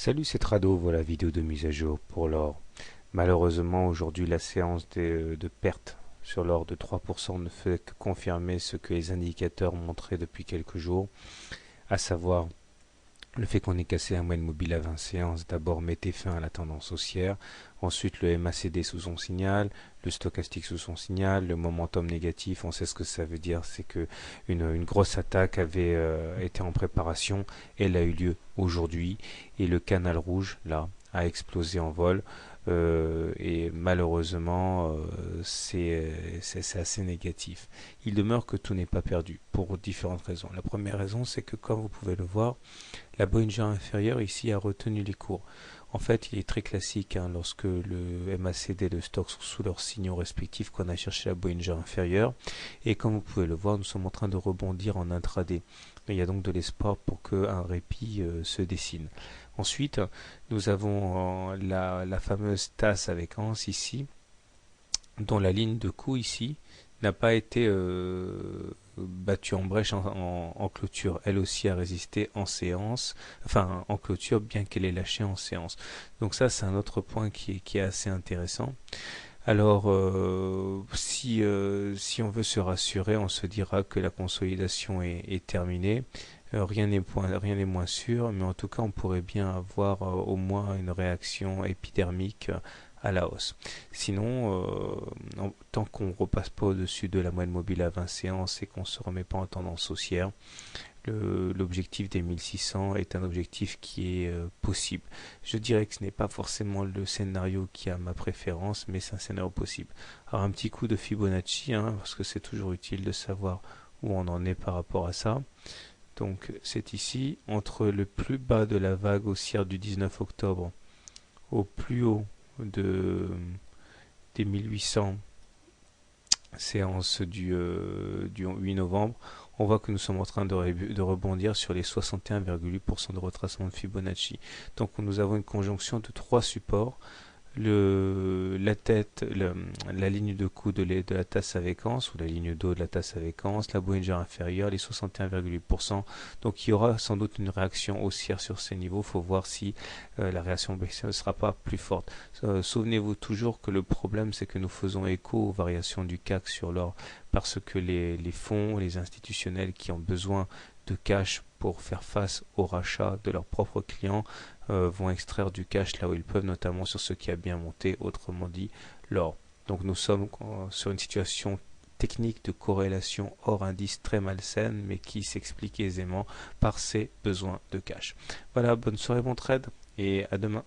Salut, c'est Trado, voilà vidéo de mise à jour pour l'or. Malheureusement, aujourd'hui, la séance de perte sur l'or de 3% ne fait que confirmer ce que les indicateurs montraient depuis quelques jours, à savoir le fait qu'on ait cassé la moyenne mobile à 20 séances. D'abord mettait fin à la tendance haussière, ensuite le MACD sous son signal, le stochastique sous son signal, le momentum négatif. On sait ce que ça veut dire, c'est que une grosse attaque avait été en préparation. Elle a eu lieu aujourd'hui et le canal rouge là a explosé en vol. Et malheureusement, c'est assez négatif. Il demeure que tout n'est pas perdu pour différentes raisons. La première raison, c'est que comme vous pouvez le voir, la Bollinger inférieure ici a retenu les cours. En fait, il est très classique lorsque le MACD et le stock sont sous leurs signaux respectifs qu'on a cherché la Bollinger inférieure. Et comme vous pouvez le voir, nous sommes en train de rebondir en intraday. Il y a donc de l'espoir pour qu'un répit se dessine. Ensuite, nous avons la fameuse tasse avec anse ici, dont la ligne de coup ici n'a pas été battue en brèche en clôture. Elle aussi a résisté en séance, enfin en clôture, bien qu'elle ait lâché en séance. Donc ça, c'est un autre point qui est assez intéressant. Alors, si on veut se rassurer, on se dira que la consolidation est terminée. Rien n'est moins sûr, mais en tout cas, on pourrait bien avoir au moins une réaction épidermique à la hausse. Sinon, tant qu'on ne repasse pas au-dessus de la moyenne mobile à 20 séances et qu'on ne se remet pas en tendance haussière, l'objectif des 1600 est un objectif qui est possible. Je dirais que ce n'est pas forcément le scénario qui a ma préférence, mais c'est un scénario possible. Alors un petit coup de Fibonacci, parce que c'est toujours utile de savoir où on en est par rapport à ça. Donc c'est ici, entre le plus bas de la vague haussière du 19 octobre au plus haut des 1800 séance du 8 novembre, on voit que nous sommes en train de rebondir sur les 61,8% de retracement de Fibonacci. Donc nous avons une conjonction de trois supports. La ligne de coup de la tasse avec anse, ou la ligne d'eau de la tasse avec anse, la Bollinger inférieure, les 61,8%. Donc il y aura sans doute une réaction haussière sur ces niveaux. Il faut voir si la réaction baissière ne sera pas plus forte. Souvenez-vous toujours que le problème, c'est que nous faisons écho aux variations du CAC sur l'or, parce que les fonds, les institutionnels qui ont besoin de cash pour faire face au rachat de leurs propres clients vont extraire du cash là où ils peuvent, notamment sur ce qui a bien monté, autrement dit l'or. Donc nous sommes sur une situation technique de corrélation hors indice très malsaine, mais qui s'explique aisément par ces besoins de cash. Voilà, bonne soirée, bon trade, et à demain.